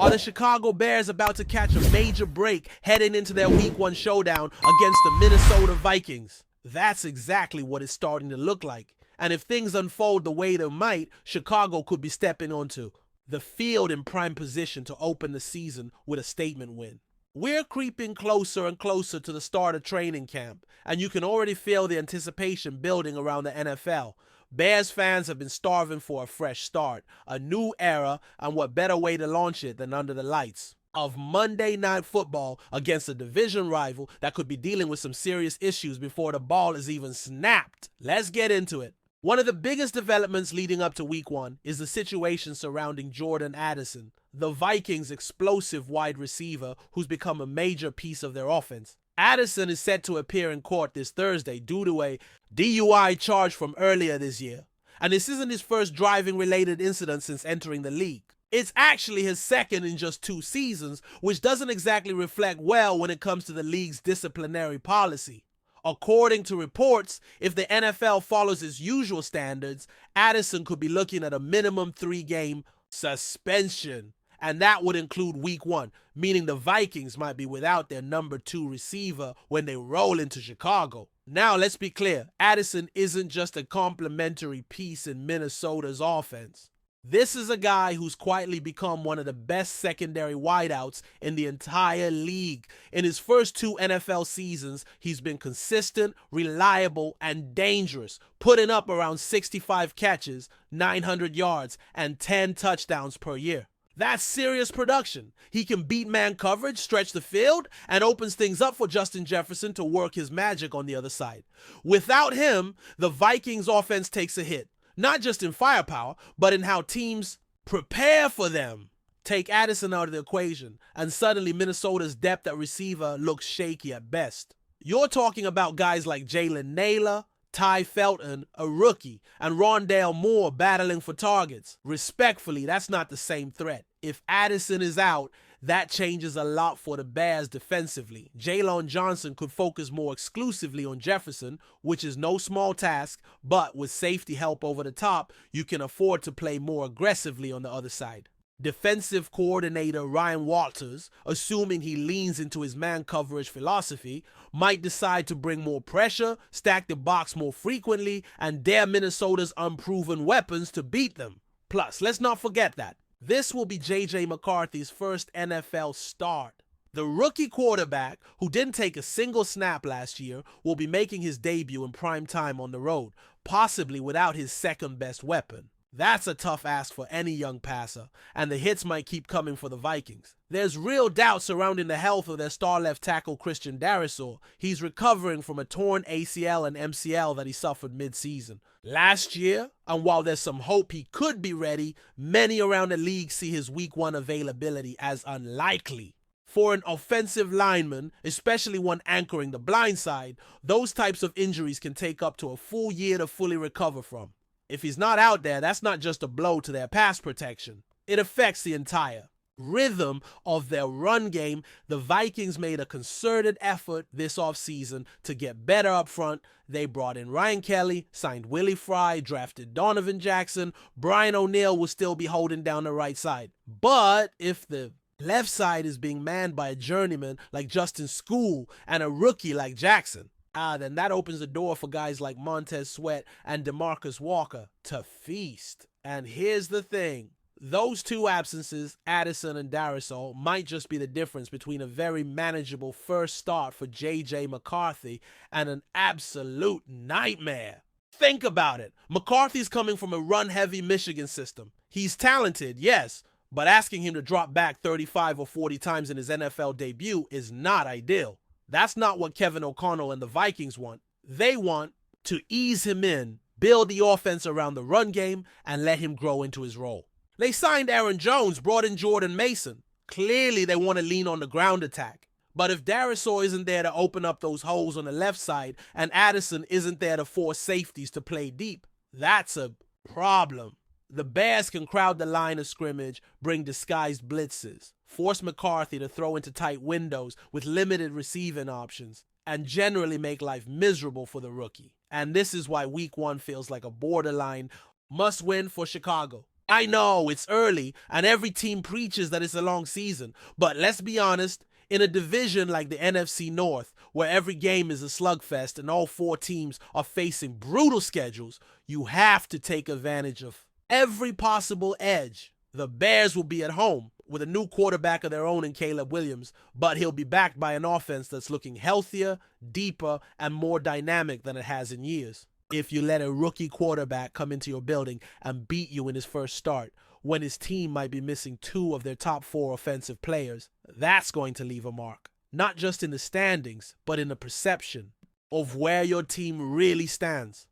Are the Chicago Bears about to catch a major break heading into their Week 1 showdown against the Minnesota Vikings? That's exactly what it's starting to look like. And if things unfold the way they might, Chicago could be stepping onto the field in prime position to open the season with a statement win. We're creeping closer and closer to the start of training camp, and you can already feel the anticipation building around the NFL. Bears fans have been starving for a fresh start, a new era, and what better way to launch it than under the lights of Monday Night Football against a division rival that could be dealing with some serious issues before the ball is even snapped. Let's get into it. One of the biggest developments leading up to Week 1 is the situation surrounding Jordan Addison, the Vikings' explosive wide receiver who's become a major piece of their offense. Addison is set to appear in court this Thursday due to a DUI charge from earlier this year. And this isn't his first driving-related incident since entering the league. It's actually his second in just 2 seasons, which doesn't exactly reflect well when it comes to the league's disciplinary policy. According to reports, if the NFL follows its usual standards, Addison could be looking at a minimum 3-game suspension. And that would include Week 1, meaning the Vikings might be without their number 2 receiver when they roll into Chicago. Now, let's be clear, Addison isn't just a complementary piece in Minnesota's offense. This is a guy who's quietly become one of the best secondary wideouts in the entire league. In his first 2 NFL seasons, he's been consistent, reliable, and dangerous, putting up around 65 catches, 900 yards, and 10 touchdowns per year. That's serious production. He can beat man coverage, stretch the field, and opens things up for Justin Jefferson to work his magic on the other side. Without him, the Vikings offense takes a hit. Not just in firepower, but in how teams prepare for them. Take Addison out of the equation, and suddenly Minnesota's depth at receiver looks shaky at best. You're talking about guys like Jalen Naylor, Ty Felton, a rookie, and Rondale Moore battling for targets. Respectfully, that's not the same threat. If Addison is out, that changes a lot for the Bears defensively. Jalen Johnson could focus more exclusively on Jefferson, which is no small task, but with safety help over the top, you can afford to play more aggressively on the other side. Defensive coordinator Ryan Walters, assuming he leans into his man coverage philosophy, might decide to bring more pressure, stack the box more frequently, and dare Minnesota's unproven weapons to beat them. Plus, let's not forget that this will be J.J. McCarthy's first NFL start. The rookie quarterback, who didn't take a single snap last year, will be making his debut in prime time on the road, possibly without his second best weapon. That's a tough ask for any young passer, and the hits might keep coming for the Vikings. There's real doubt surrounding the health of their star left tackle Christian Darrisaw. He's recovering from a torn ACL and MCL that he suffered mid-season last year, and while there's some hope he could be ready, many around the league see his Week 1 availability as unlikely. For an offensive lineman, especially one anchoring the blind side, those types of injuries can take up to a full year to fully recover from. If he's not out there, that's not just a blow to their pass protection. It affects the entire rhythm of their run game. The Vikings made a concerted effort this offseason to get better up front. They brought in Ryan Kelly, signed Willie Fry, drafted Donovan Jackson. Brian O'Neill will still be holding down the right side. But if the left side is being manned by a journeyman like Justin School and a rookie like Jackson, then that opens the door for guys like Montez Sweat and DeMarcus Walker to feast. And here's the thing. Those 2 absences, Addison and Darrisaw, might just be the difference between a very manageable first start for J.J. McCarthy and an absolute nightmare. Think about it. McCarthy's coming from a run-heavy Michigan system. He's talented, yes, but asking him to drop back 35 or 40 times in his NFL debut is not ideal. That's not what Kevin O'Connell and the Vikings want. They want to ease him in, build the offense around the run game, and let him grow into his role. They signed Aaron Jones, brought in Jordan Mason. Clearly, they want to lean on the ground attack. But if Darrisaw isn't there to open up those holes on the left side, and Addison isn't there to force safeties to play deep, that's a problem. The Bears can crowd the line of scrimmage, bring disguised blitzes, force McCarthy to throw into tight windows with limited receiving options, and generally make life miserable for the rookie. And this is why Week 1 feels like a borderline must-win for Chicago. I know it's early and every team preaches that it's a long season, but let's be honest, in a division like the NFC North, where every game is a slugfest and all 4 teams are facing brutal schedules, you have to take advantage of every possible edge. The Bears will be at home with a new quarterback of their own in Caleb Williams, but he'll be backed by an offense that's looking healthier, deeper, and more dynamic than it has in years. If you let a rookie quarterback come into your building and beat you in his first start, when his team might be missing 2 of their top 4 offensive players, that's going to leave a mark. Not just in the standings, but in the perception of where your team really stands.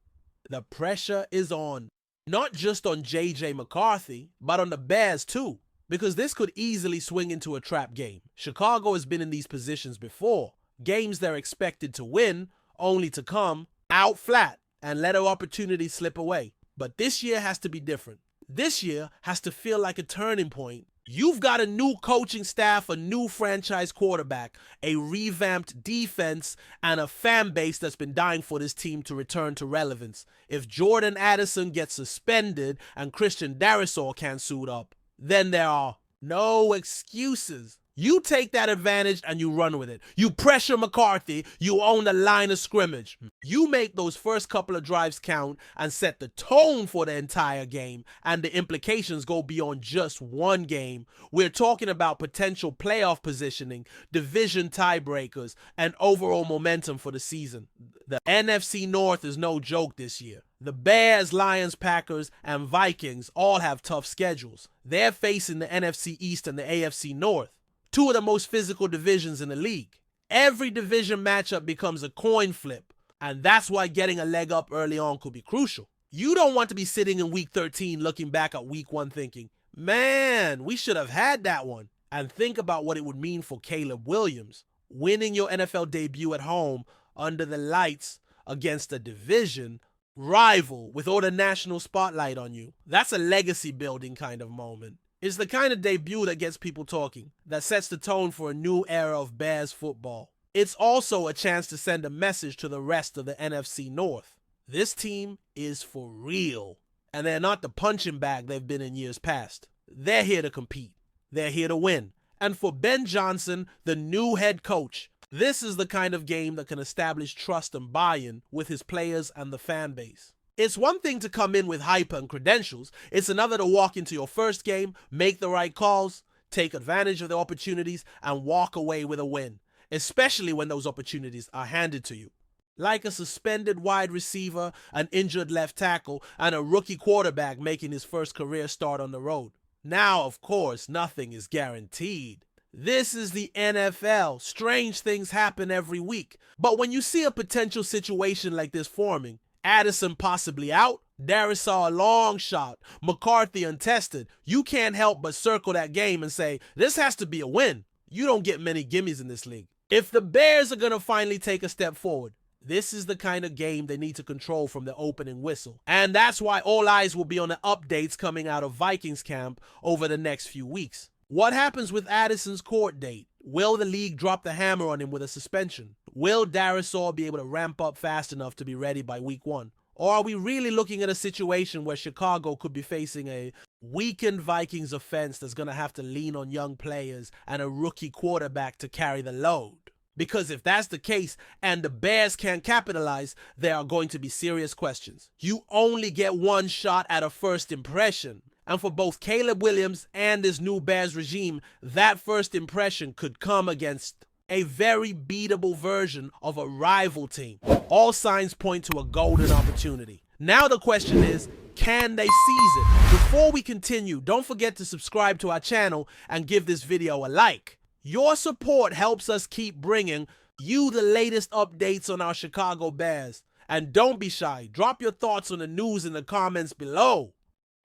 The pressure is on. Not just on J.J. McCarthy, but on the Bears too, because this could easily swing into a trap game. Chicago has been in these positions before. Games they're expected to win, only to come out flat and let an opportunity slip away. But this year has to be different. This year has to feel like a turning point. You've got a new coaching staff, a new franchise quarterback, a revamped defense, and a fan base that's been dying for this team to return to relevance. If Jordan Addison gets suspended and Christian Darrisaw can't suit up, then there are no excuses. You take that advantage and you run with it. You pressure McCarthy, you own the line of scrimmage. You make those first couple of drives count and set the tone for the entire game, and the implications go beyond just one game. We're talking about potential playoff positioning, division tiebreakers, and overall momentum for the season. The NFC North is no joke this year. The Bears, Lions, Packers, and Vikings all have tough schedules. They're facing the NFC East and the AFC North, 2 of the most physical divisions in the league. Every division matchup becomes a coin flip, and that's why getting a leg up early on could be crucial. You don't want to be sitting in week 13 looking back at week 1 thinking, man, we should have had that one. And think about what it would mean for Caleb Williams, winning your NFL debut at home under the lights against a division rival with all the national spotlight on you. That's a legacy building kind of moment. It's the kind of debut that gets people talking, that sets the tone for a new era of Bears football. It's also a chance to send a message to the rest of the NFC North. This team is for real, and they're not the punching bag they've been in years past. They're here to compete. They're here to win. And for Ben Johnson, the new head coach, this is the kind of game that can establish trust and buy-in with his players and the fan base. It's one thing to come in with hype and credentials. It's another to walk into your first game, make the right calls, take advantage of the opportunities, and walk away with a win, especially when those opportunities are handed to you. Like a suspended wide receiver, an injured left tackle, and a rookie quarterback making his first career start on the road. Now, of course, nothing is guaranteed. This is the NFL. Strange things happen every week. But when you see a potential situation like this forming, Addison possibly out, Darrisaw a long shot, McCarthy untested, you can't help but circle that game and say, this has to be a win. You don't get many gimmies in this league. If the Bears are going to finally take a step forward, this is the kind of game they need to control from the opening whistle. And that's why all eyes will be on the updates coming out of Vikings camp over the next few weeks. What happens with Addison's court date? Will the league drop the hammer on him with a suspension? Will Darrisaw be able to ramp up fast enough to be ready by week 1? Or are we really looking at a situation where Chicago could be facing a weakened Vikings offense that's going to have to lean on young players and a rookie quarterback to carry the load? Because if that's the case and the Bears can't capitalize, there are going to be serious questions. You only get one shot at a first impression. And for both Caleb Williams and this new Bears regime, that first impression could come against a very beatable version of a rival team. All signs point to a golden opportunity. Now the question is, can they seize it? Before we continue, don't forget to subscribe to our channel and give this video a like. Your support helps us keep bringing you the latest updates on our Chicago Bears. And don't be shy, drop your thoughts on the news in the comments below.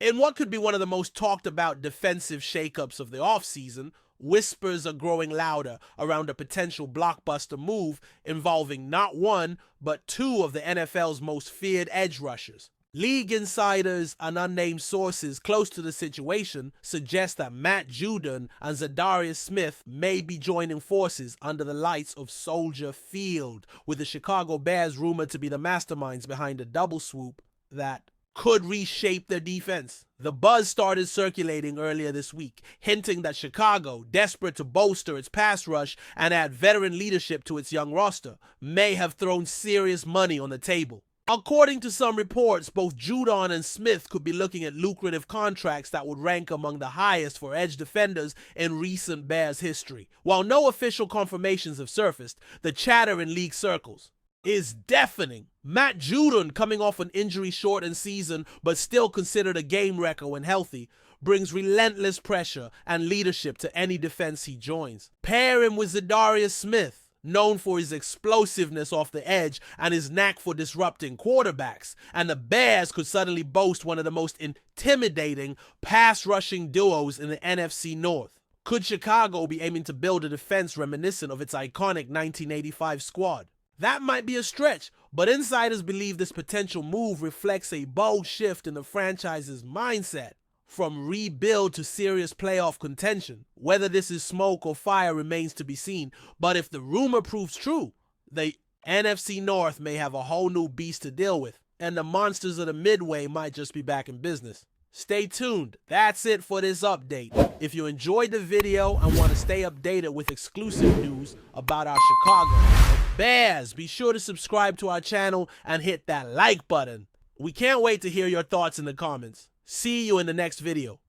In what could be one of the most talked about defensive shakeups of the offseason, whispers are growing louder around a potential blockbuster move involving not one, but 2 of the NFL's most feared edge rushers. League insiders and unnamed sources close to the situation suggest that Matt Judon and Za'Darius Smith may be joining forces under the lights of Soldier Field, with the Chicago Bears rumored to be the masterminds behind a double swoop that could reshape their defense. The buzz started circulating earlier this week, hinting that Chicago, desperate to bolster its pass rush and add veteran leadership to its young roster, may have thrown serious money on the table. According to some reports, both Judon and Smith could be looking at lucrative contracts that would rank among the highest for edge defenders in recent Bears history. While no official confirmations have surfaced, the chatter in league circles is deafening. Matt Judon, coming off an injury-shortened season but still considered a game wrecker when healthy, brings relentless pressure and leadership to any defense he joins. Pair him with Za'Darius Smith, known for his explosiveness off the edge and his knack for disrupting quarterbacks, and the Bears could suddenly boast one of the most intimidating pass-rushing duos in the NFC North. Could Chicago be aiming to build a defense reminiscent of its iconic 1985 squad? That might be a stretch, but insiders believe this potential move reflects a bold shift in the franchise's mindset. From rebuild to serious playoff contention. Whether this is smoke or fire remains to be seen, but if the rumor proves true, the NFC North may have a whole new beast to deal with, and the monsters of the Midway might just be back in business. Stay tuned. That's it for this update. If you enjoyed the video and want to stay updated with exclusive news about our Chicago Bears, be sure to subscribe to our channel and hit that like button. We can't wait to hear your thoughts in the comments. See you in the next video.